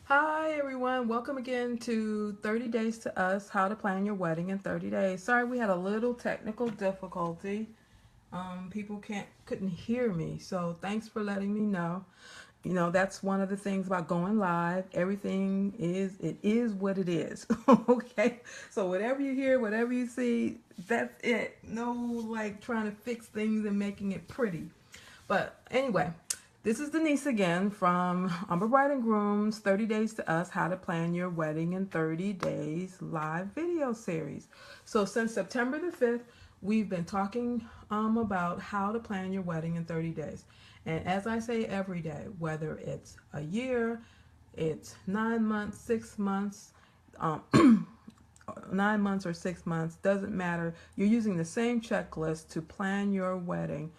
Hi everyone, welcome again to 30 Days to Us, How to Plan Your Wedding in 30 Days. Sorry we had a little technical difficulty. People couldn't hear me, so thanks for letting me know. You know, that's one of the things about going live. Everything is what it is. Okay? So whatever you hear, whatever you see, that's it. No like trying to fix things and making it pretty. But anyway, this is Denise again from Umber Bride and Groom's 30 Days to Us, How to Plan Your Wedding in 30 Days live video series. So since September the 5th, we've been talking about how to plan your wedding in 30 days. And as I say every day, whether it's a year, it's 9 months, 6 months, um, 9 months or 6 months, doesn't matter. You're using the same checklist to plan your wedding.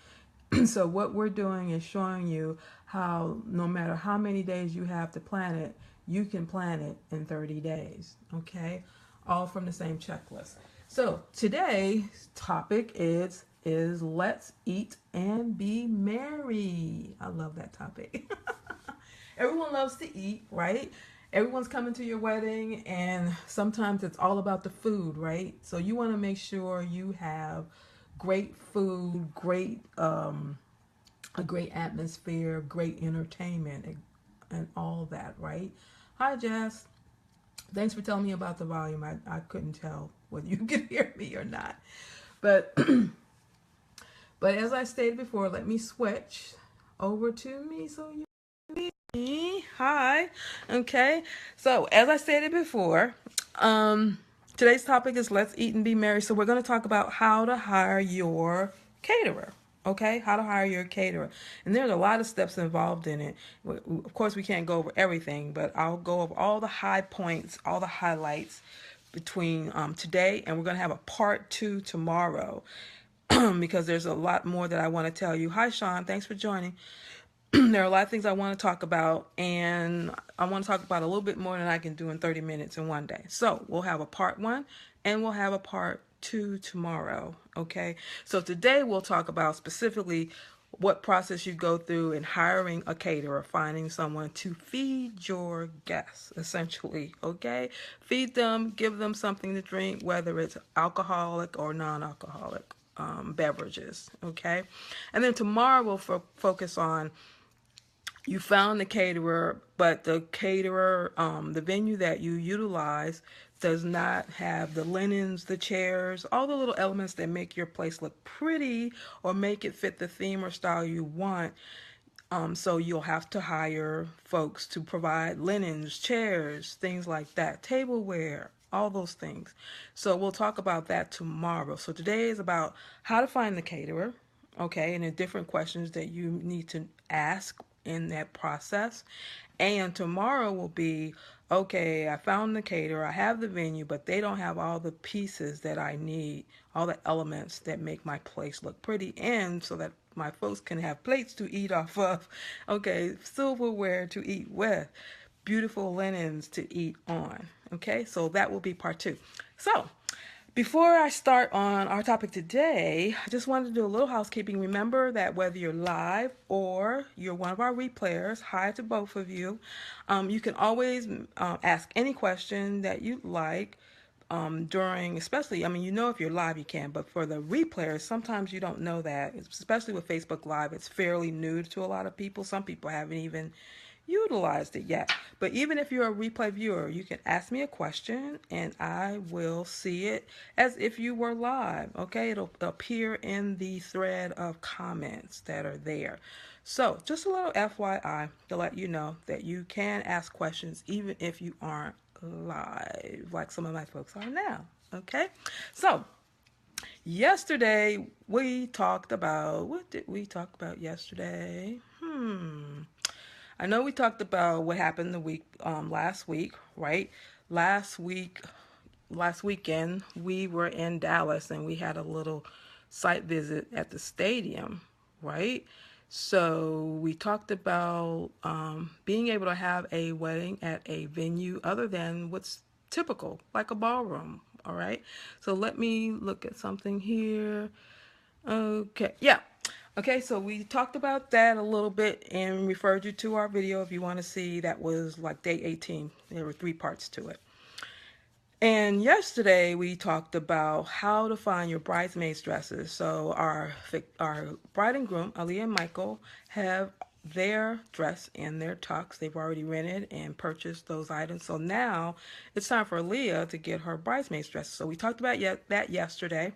So what we're doing is showing you how no matter how many days you have to plan it, you can plan it in 30 days. Okay? All from the same checklist. So today's topic is let's eat and be merry. I love that topic. Everyone loves to eat, right? Everyone's coming to your wedding, and sometimes it's all about the food, right? So you want to make sure you have great food, a great atmosphere, great entertainment, and all that, right? Hi, Jess. Thanks for telling me about the volume. I couldn't tell whether you could hear me or not. But but as I stated before, let me switch over to me so you me. Hi. Okay. So, as I stated before, today's topic is let's eat and be merry. So, we're going to talk about how to hire your caterer. Okay, how to hire your caterer. And there's a lot of steps involved in it. Of course, we can't go over everything, but I'll go over all the high points, all the highlights between today, and we're going to have a part two tomorrow because there's a lot more that I want to tell you. Hi, Sean. Thanks for joining. There are a lot of things I want to talk about, and I want to talk about a little bit more than I can do in 30 minutes in one day. So we'll have a part one and we'll have a part two tomorrow. Okay. So today we'll talk about specifically what process you go through in hiring a caterer, finding someone to feed your guests, essentially. Okay. Feed them, give them something to drink, whether it's alcoholic or non alcoholic beverages. Okay. And then tomorrow we'll focus on you found the caterer, but the caterer, the venue that you utilize does not have the linens, the chairs, all the little elements that make your place look pretty or make it fit the theme or style you want. So you'll have to hire folks to provide linens, chairs, things like that, tableware, all those things. So we'll talk about that tomorrow. So today is about how to find the caterer, okay, and the different questions that you need to ask in that process. And tomorrow will be, okay, I found the caterer, I have the venue, but they don't have all the pieces that I need, all the elements that make my place look pretty, and so that my folks can have plates to eat off of, okay, silverware to eat with, beautiful linens to eat on. Okay, so that will be part two. So, before I start on our topic today, I just wanted to do a little housekeeping. Remember that whether you're live or you're one of our replayers, hi to both of you. You can always ask any question that you'd like during, especially, I mean, you know, if you're live, you can, but for the replayers, sometimes you don't know that, especially with Facebook Live. It's fairly new to a lot of people. Some people haven't even utilized it yet. But even if you're a replay viewer, you can ask me a question and I will see it as if you were live. Okay, it'll appear in the thread of comments that are there. So just a little FYI to let you know that you can ask questions even if you aren't live, like some of my folks are now. Okay, so yesterday we talked about, what did we talk about yesterday? I know we talked about what happened the week last week, right? Last week, last weekend, we were in Dallas and we had a little site visit at the stadium, right? So we talked about being able to have a wedding at a venue other than what's typical, like a ballroom, all right? So let me look at something here. Okay, yeah. Okay, so we talked about that a little bit and referred you to our video if you want to see. That was like day 18. There were 3 parts to it. And yesterday we talked about how to find your bridesmaids dresses. So our bride and groom, Aaliyah and Michael, have their dress and their tux. They've already rented and purchased those items. So now it's time for Aaliyah to get her bridesmaids dress. So we talked about that yesterday.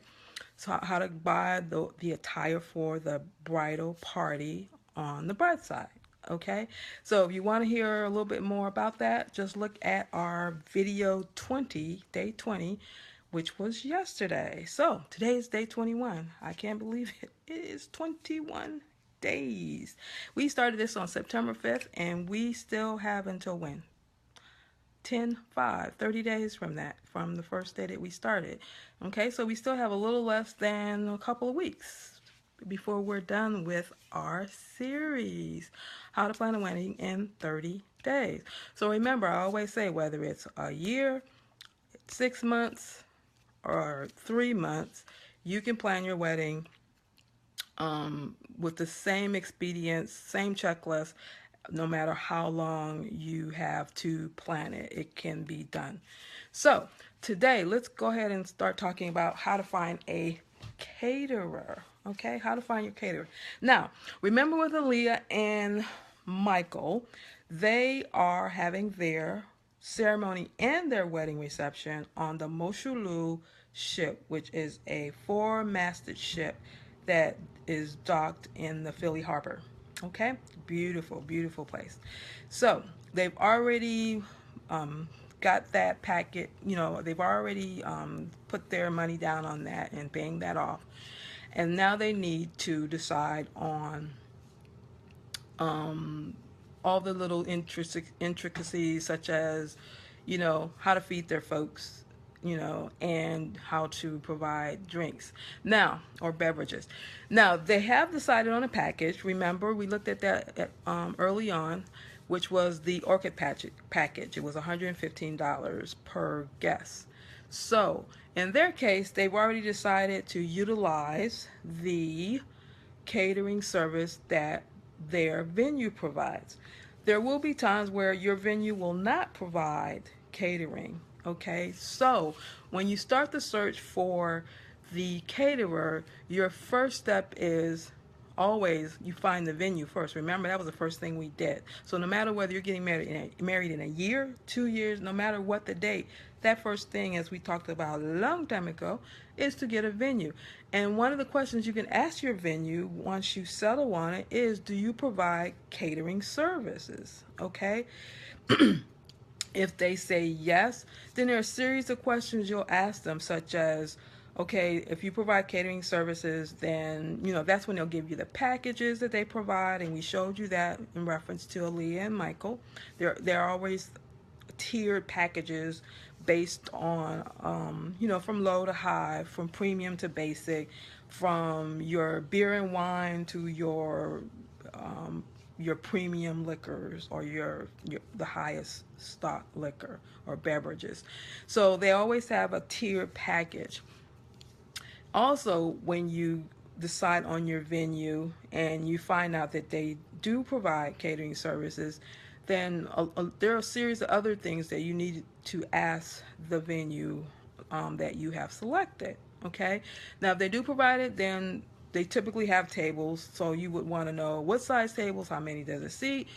So how to buy the attire for the bridal party on the bride side. Okay, so if you want to hear a little bit more about that, just look at our video 20, day 20, which was yesterday. So today is day 21. I can't believe it. It is 21 days. We started this on September 5th, and we still have until when? 30 days from that, from the first day that we started. Okay, so we still have a little less than a couple of weeks before we're done with our series, How to Plan a Wedding in 30 Days. So remember, I always say whether it's a year, 6 months, or 3 months, you can plan your wedding with the same expedience, same checklist, no matter how long you have to plan it. It can be done. So today, let's go ahead and start talking about how to find a caterer. Okay, how to find your caterer. Now, remember with Aaliyah and Michael, they are having their ceremony and their wedding reception on the Moshulu ship, which is a 4-masted ship that is docked in the Philly Harbor. Okay, beautiful, beautiful place. So they've already got that packet, they've already put their money down on that and paying that off. And now they need to decide on all the little intricacies, such as, how to feed their folks, and how to provide drinks now, or beverages. Now, they have decided on a package. Remember, we looked at that early on, which was the orchid package. It was $115 per guest. So, in their case, they've already decided to utilize the catering service that their venue provides. There will be times where your venue will not provide catering. Okay, so when you start the search for the caterer, your first step is always you find the venue first. Remember, that was the first thing we did. So no matter whether you're getting married in a year, 2 years, no matter what the date, that first thing, as we talked about a long time ago, is to get a venue. And one of the questions you can ask your venue once you settle on it is, do you provide catering services? Okay. If they say yes, then there are a series of questions you'll ask them, such as, okay, if you provide catering services, then, that's when they'll give you the packages that they provide, and we showed you that in reference to Aaliyah and Michael. They're always tiered packages based on, from low to high, from premium to basic, from your beer and wine to your premium liquors, or your the highest stock liquor or beverages. So they always have a tiered package. Also, when you decide on your venue and you find out that they do provide catering services, then there are a series of other things that you need to ask the venue that you have selected. Okay, now if they do provide it, then they typically have tables, so you would want to know what size tables, how many does it seat,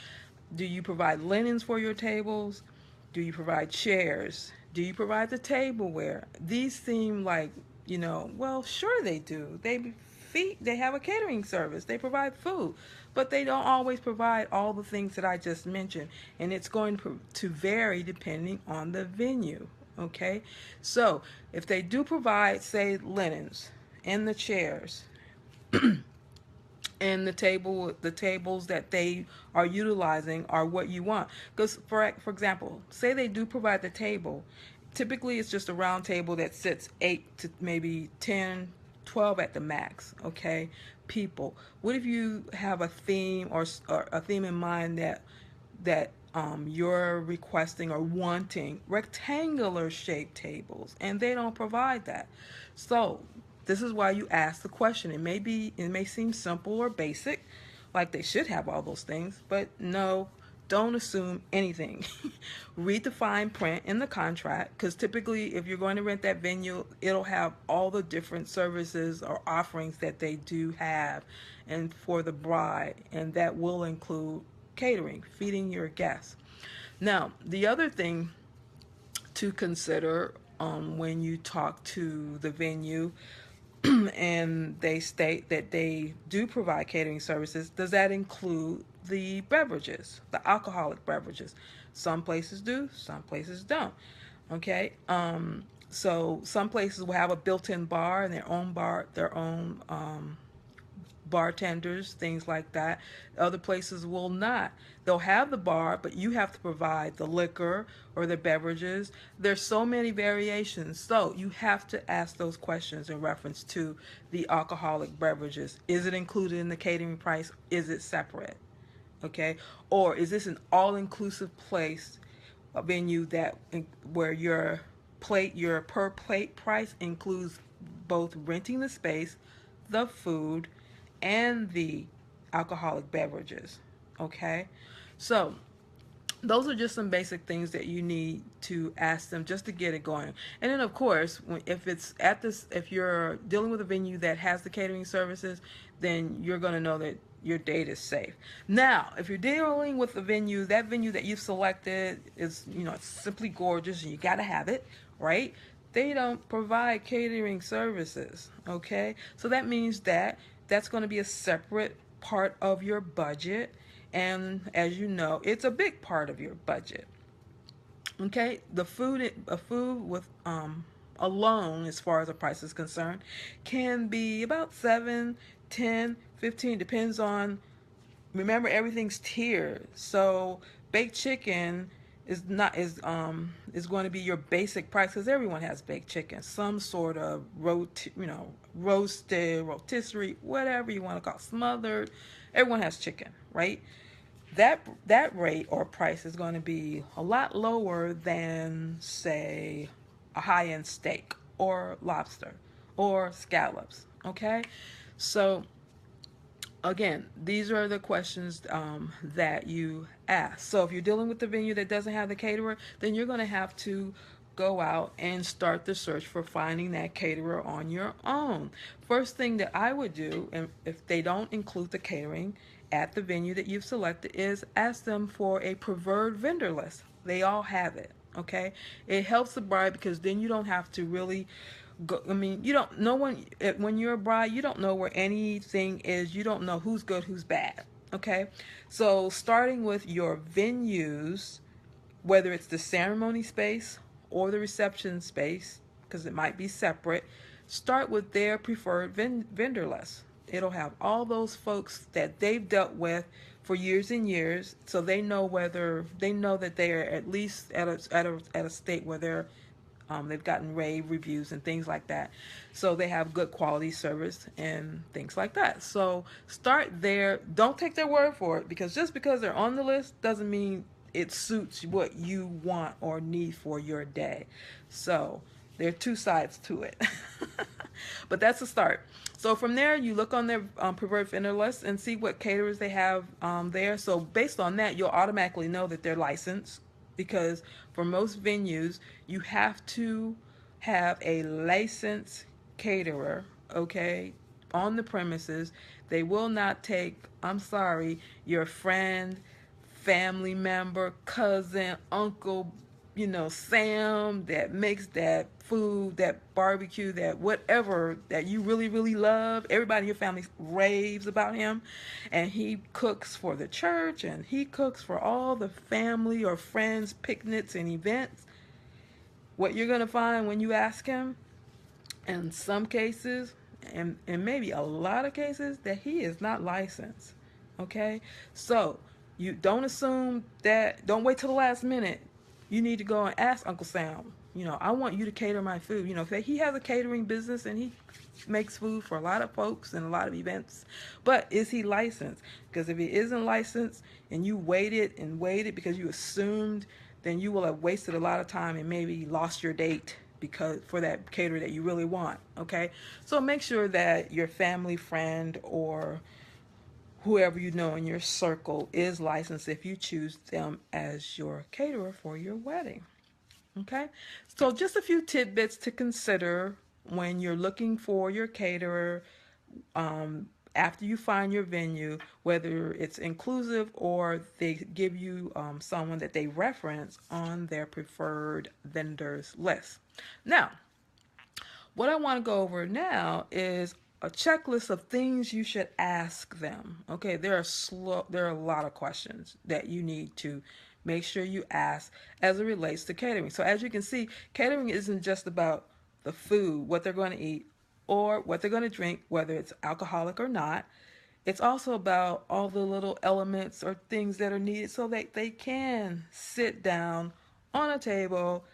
do you provide linens for your tables, do you provide chairs, do you provide the tableware. These seem like, well, sure they do. They have a catering service, they provide food, but they don't always provide all the things that I just mentioned, and it's going to vary depending on the venue. Okay, so if they do provide, say, linens and the chairs and the tables that they are utilizing are what you want. Because for example, say they do provide the table, typically it's just a round table that sits 8 to maybe 10, 12 at the max. Okay, people. What if you have a theme or a theme in mind that you're requesting or wanting rectangular shaped tables, and they don't provide that? So This is why you ask the question. It may seem simple or basic, like they should have all those things, but no, don't assume anything. Read the fine print in the contract, because typically if you're going to rent that venue, it'll have all the different services or offerings that they do have and for the bride, and that will include catering, feeding your guests. Now, the other thing to consider when you talk to the venue and they state that they do provide catering services, does that include the beverages, the alcoholic beverages? Some places do, some places don't. Okay, so some places will have a built-in bar and their own bartenders, things like that. Other places will not. They'll have the bar, but you have to provide the liquor or the beverages. There's so many variations. So you have to ask those questions in reference to the alcoholic beverages. Is it included in the catering price? Is it separate? Okay? Or is this an all-inclusive place, a venue that where your per plate price includes both renting the space, the food, and the alcoholic beverages. Okay, so those are just some basic things that you need to ask them just to get it going. And then of course, if you're dealing with a venue that has the catering services, then you're going to know that your date is safe. Now, if you're dealing with a venue, that venue that you've selected is, it's simply gorgeous and you got to have it, right? They don't provide catering services, okay? So that means that that's going to be a separate part of your budget, and as you know, it's a big part of your budget. Okay, a food with alone, as far as the price is concerned, can be about 7, 10, 15, depends on. Remember, everything's tiered. So baked chicken is going to be your basic price, because everyone has baked chicken, some sort of roasted, rotisserie, whatever you want to call it, smothered. Everyone has chicken, right? That rate or price is going to be a lot lower than, say, a high-end steak or lobster or scallops. Okay, so again, these are the questions that you ask. So if you're dealing with the venue that doesn't have the caterer, then you're going to have to go out and start the search for finding that caterer on your own. First thing that I would do, and if they don't include the catering at the venue that you've selected, is ask them for a preferred vendor list. They all have it. Okay, it helps the bride, because then you don't have to really go. I mean, you don't. No one, when you're a bride, you don't know where anything is. You don't know who's good, who's bad. Okay, so starting with your venues, whether it's the ceremony space or the reception space, because it might be separate, start with their preferred vendor list. It'll have all those folks that they've dealt with for years and years, so they know that they are at least at a state where they've gotten rave reviews and things like that. So they have good quality service and things like that. So start there. Don't take their word for it, because just because they're on the list doesn't mean it suits what you want or need for your day. So there are two sides to it. But that's a start. So from there, you look on their preferred vendor list and see what caterers they have there. So based on that, you'll automatically know that they're licensed, because for most venues, you have to have a licensed caterer, okay, on the premises. They will not take, I'm sorry, your friend, family member, cousin, uncle, Sam, that makes that food, that barbecue, that whatever that you really, really love. Everybody in your family raves about him, and he cooks for the church, and he cooks for all the family or friends, picnics and events. What you're going to find when you ask him, in some cases, and maybe a lot of cases, that he is not licensed. Okay? So you don't assume that, don't wait till the last minute. You need to go and ask Uncle Sam, I want you to cater my food. If he has a catering business and he makes food for a lot of folks and a lot of events, but is he licensed? Because if he isn't licensed and you waited and waited because you assumed, then you will have wasted a lot of time and maybe lost your date, because for that caterer that you really want. Okay, so make sure that your family, friend, or whoever you know in your circle is licensed if you choose them as your caterer for your wedding. Okay, so just a few tidbits to consider when you're looking for your caterer, after you find your venue, whether it's inclusive or they give you someone that they reference on their preferred vendors list. Now, what I want to go over now is a checklist of things you should ask them. Okay, there are a lot of questions that you need to make sure you ask as it relates to catering. So as you can see, catering isn't just about the food, what they're going to eat, or what they're going to drink, whether it's alcoholic or not. It's also about all the little elements or things that are needed so that they can sit down on a table,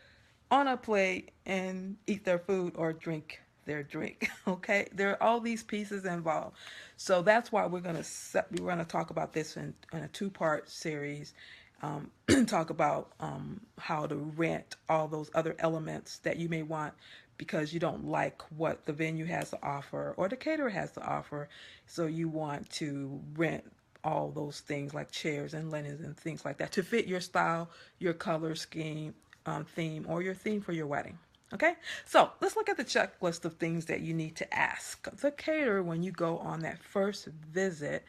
on a plate, and eat their food or drink their drink. Okay, there are all these pieces involved. So that's why we're gonna talk about this in a two-part series. Talk about how to rent all those other elements that you may want because you don't like what the venue has to offer or the caterer has to offer. So you want to rent all those things like chairs and linens and things like that to fit your style, your color scheme, theme, or your theme for your wedding. Okay, so let's look at the checklist of things that you need to ask the caterer when you go on that first visit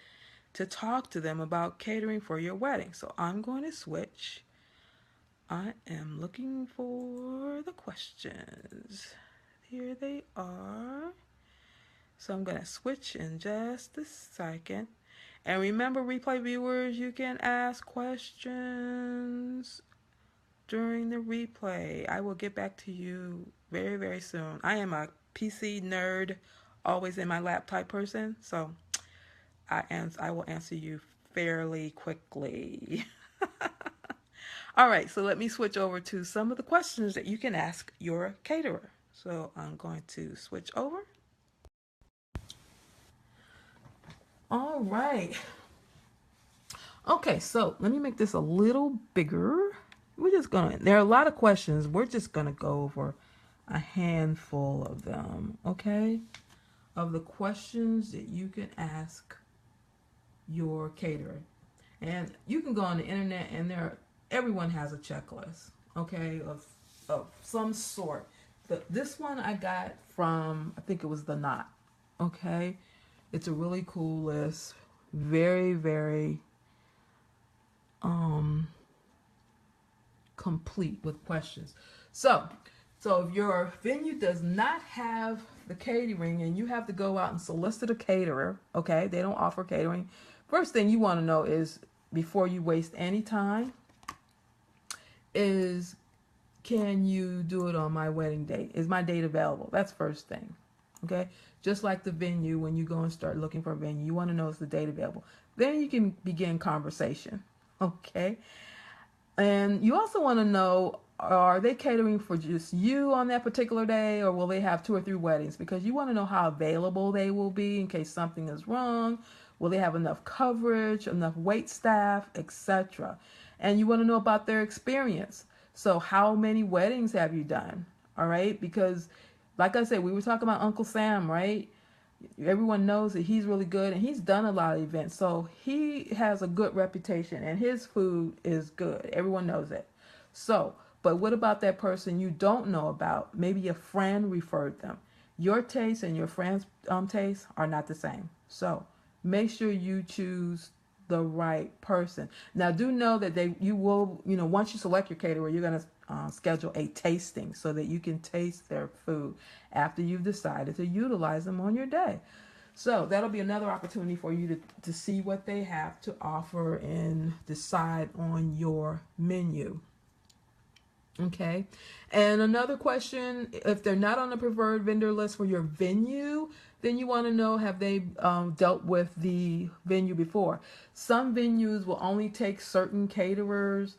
to talk to them about catering for your wedding. So I'm going to switch. I am looking for the questions. Here they are. So I'm going to switch in just a second. And remember, replay viewers, you can ask questions during the replay. I will get back to you very, very soon. I am a PC nerd, always in my lap type person. So I will answer you fairly quickly. All right, so let me switch over to some of the questions that you can ask your caterer. So I'm going to switch over. All right. Okay, so let me make this a little bigger. There are a lot of questions. We're just gonna go over a handful of them, okay? Of the questions that you can ask your caterer. And you can go on the internet and everyone has a checklist, okay, of some sort. This one I got from, I think it was The Knot, okay? It's a really cool list. Very, very complete with questions. So if your venue does not have the catering and you have to go out and solicit a caterer, okay, they don't offer catering. First thing you want to know is, before you waste any time, is can you do it on my wedding date? Is my date available? That's first thing. Okay, just like the venue, when you go and start looking for a venue, you want to know is the date available. Then you can begin conversation. Okay, and you also want to know, are they catering for just you on that particular day, or will they have 2 or 3 weddings? Because you want to know how available they will be in case something is wrong. Will they have enough coverage, enough wait staff, etc.? And you want to know about their experience. So how many weddings have you done? All right, because like I said, we were talking about Uncle Sam, right? Everyone knows that he's really good and he's done a lot of events. So he has a good reputation and his food is good. Everyone knows it. So, but what about that person you don't know about? Maybe a friend referred them. Your taste and your friend's taste are not the same. So make sure you choose the right person. Now, do know that you will, once you select your caterer, you're going to schedule a tasting so that you can taste their food after you've decided to utilize them on your day. So that'll be another opportunity for you to see what they have to offer and decide on your menu. Okay. And another question, if they're not on the preferred vendor list for your venue, then you want to know, have they dealt with the venue before? Some venues will only take certain caterers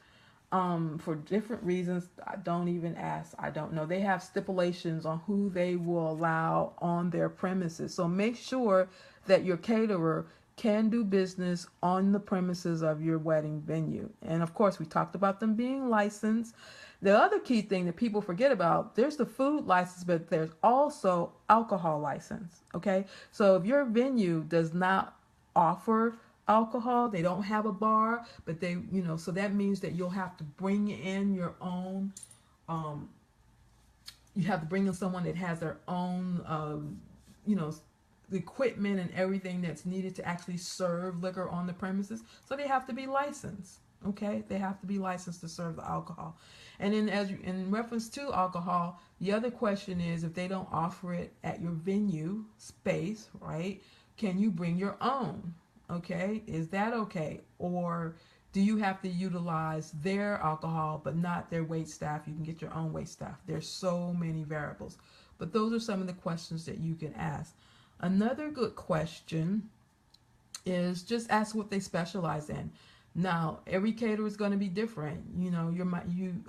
for different reasons. I don't even ask. I don't know. They have stipulations on who they will allow on their premises. So make sure that your caterer can do business on the premises of your wedding venue. And of course, we talked about them being licensed. The other key thing that people forget about, there's the food license, but there's also alcohol license. Okay, so if your venue does not offer alcohol, they don't have a bar, but they, so that means that you'll have to bring in your own. Um, you have to bring in someone that has their own, you know, the equipment and everything that's needed to actually serve liquor on the premises. So they have to be licensed. Okay, they have to be licensed to serve the alcohol. And then, in reference to alcohol, the other question is if they don't offer it at your venue space, right? Can you bring your own? Okay, is that okay? Or do you have to utilize their alcohol but not their wait staff? You can get your own wait staff. There's so many variables. But those are some of the questions that you can ask. Another good question is just ask what they specialize in. Now, every caterer is going to be different.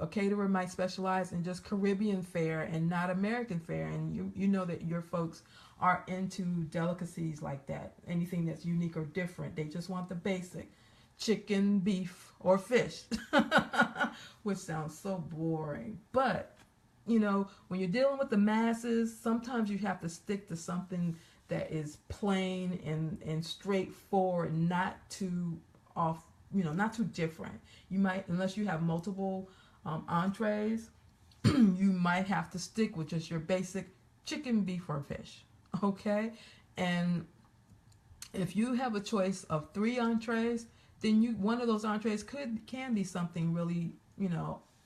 A caterer might specialize in just Caribbean fare and not American fare, and you know that your folks are into delicacies like that. Anything that's unique or different, they just want the basic chicken, beef, or fish, which sounds so boring. But when you're dealing with the masses, sometimes you have to stick to something that is plain and straightforward, not too off, not too different. You might, unless you have multiple entrees, you might have to stick with just your basic chicken, beef, or fish. Okay? And if you have a choice of 3 entrees, then one of those entrees can be something really,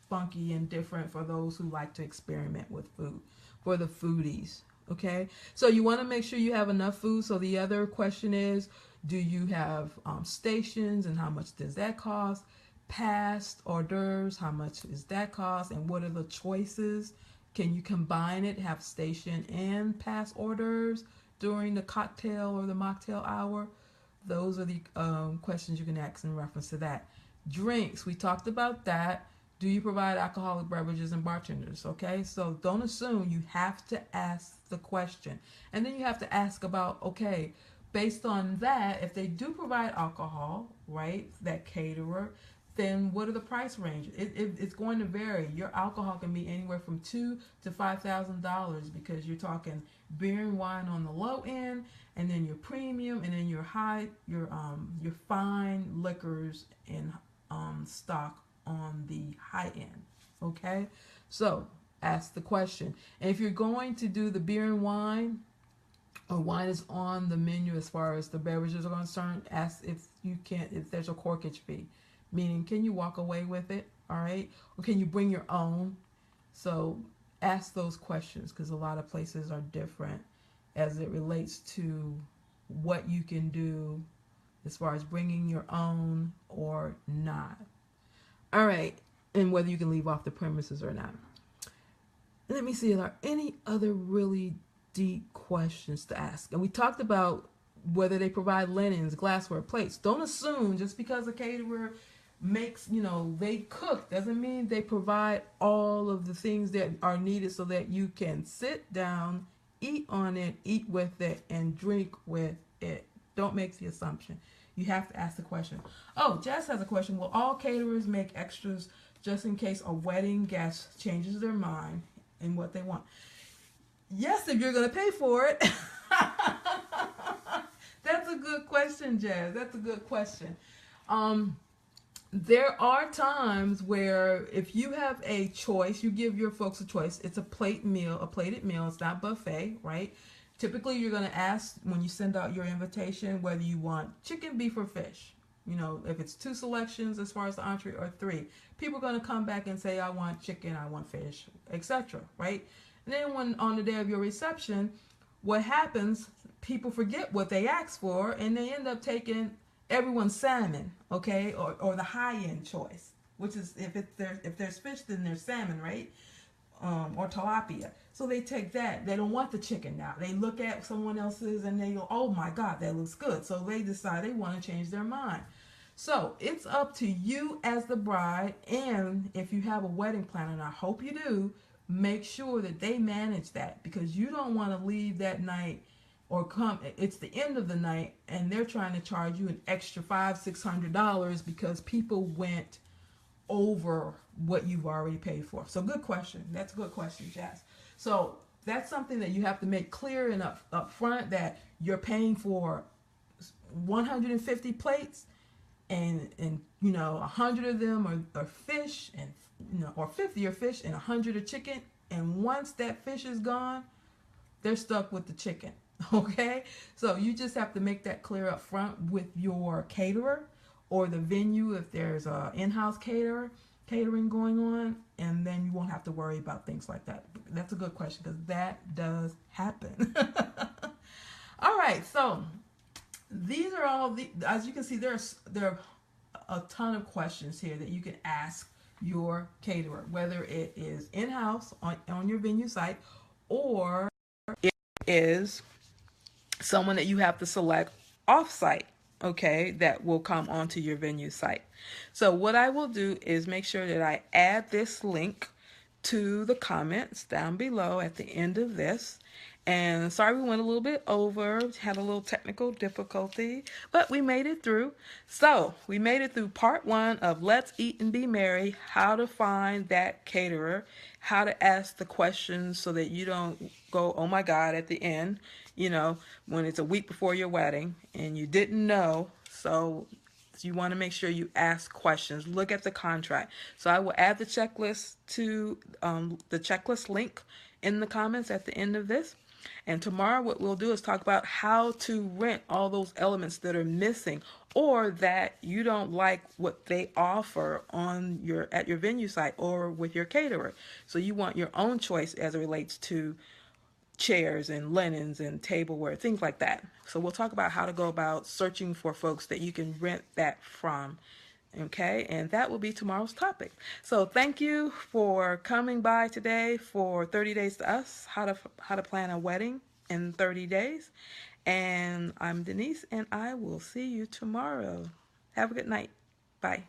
funky and different for those who like to experiment with food, for the foodies. Okay, so you want to make sure you have enough food. So the other question is, do you have stations, and how much does that cost? Past hors d'oeuvres, how much is that cost? And what are the choices? Can you combine it, have station and past hors d'oeuvres during the cocktail or the mocktail hour? Those are the questions you can ask in reference to that. Drinks, we talked about that. Do you provide alcoholic beverages and bartenders? Okay, so don't assume. You have to ask the question. And then you have to ask about, okay, based on that, if they do provide alcohol, right, that caterer, then what are the price range? It's going to vary. Your alcohol can be anywhere from $2,000 to $5,000 because you're talking beer and wine on the low end, and then your premium, and then your fine liquors and stock on the high end. Okay, so ask the question. And if you're going to do the beer and wine, or wine is on the menu as far as the beverages are concerned, ask if there's a corkage fee, meaning can you walk away with it, all right, or can you bring your own? So ask those questions, because a lot of places are different as it relates to what you can do as far as bringing your own or not. All right, and whether you can leave off the premises or not. Let me see, are there any other really deep questions to ask? And we talked about whether they provide linens, glassware, plates. Don't assume just because a caterer makes, they cook, doesn't mean they provide all of the things that are needed so that you can sit down, eat on it, eat with it, and drink with it. Don't make the assumption. You have to ask the question. Oh, Jess has a question. Will all caterers make extras just in case a wedding guest changes their mind in what they want? Yes, if you're going to pay for it. That's a good question, Jazz. That's a good question. There are times where if you have a choice, you give your folks a choice. It's a plated meal. It's not buffet, right? Typically, you're going to ask when you send out your invitation whether you want chicken, beef, or fish. If it's 2 selections as far as the entree, or 3, people are going to come back and say, I want chicken, I want fish, etc., right? And then when on the day of your reception, what happens, people forget what they asked for, and they end up taking everyone's salmon, okay, or the high-end choice, which is if there's fish, then there's salmon, right? Or tilapia. So they take that. They don't want the chicken now. They look at someone else's and they go, oh my God, that looks good. So they decide they want to change their mind. So it's up to you as the bride, and if you have a wedding planner, and I hope you do, make sure that they manage that, because you don't want to leave that night or come, it's the end of the night and they're trying to charge you an extra $500-$600 because people went over what you've already paid for. So good question. That's a good question, Jazz. So that's something that you have to make clear and up front, that you're paying for 150 plates, and 100 of them are fish, and or 50 are fish and 100 are chicken. And once that fish is gone, they're stuck with the chicken. Okay, so you just have to make that clear up front with your caterer or the venue if there's a in-house catering going on, and then you won't have to worry about things like that. That's a good question because that does happen. All right, so these are all the, as you can see, there are a ton of questions here that you can ask your caterer, whether it is in-house on your venue site, or it is someone that you have to select off-site, okay, that will come onto your venue site. So what I will do is make sure that I add this link to the comments down below at the end of this. And sorry we went a little bit over, had a little technical difficulty, but we made it through. So we made it through part 1 of Let's Eat and Be Merry, how to find that caterer, how to ask the questions so that you don't go, oh my God, at the end, when it's a week before your wedding and you didn't know. So you want to make sure you ask questions. Look at the contract. So I will add the checklist to the checklist link in the comments at the end of this. And tomorrow what we'll do is talk about how to rent all those elements that are missing or that you don't like what they offer at your venue site or with your caterer. So you want your own choice as it relates to chairs and linens and tableware, things like that. So we'll talk about how to go about searching for folks that you can rent that from. Okay, and that will be tomorrow's topic. So thank you for coming by today for 30 Days to Us, how to plan a wedding in 30 days. And I'm Denise, and I will see you tomorrow. Have a good night. Bye.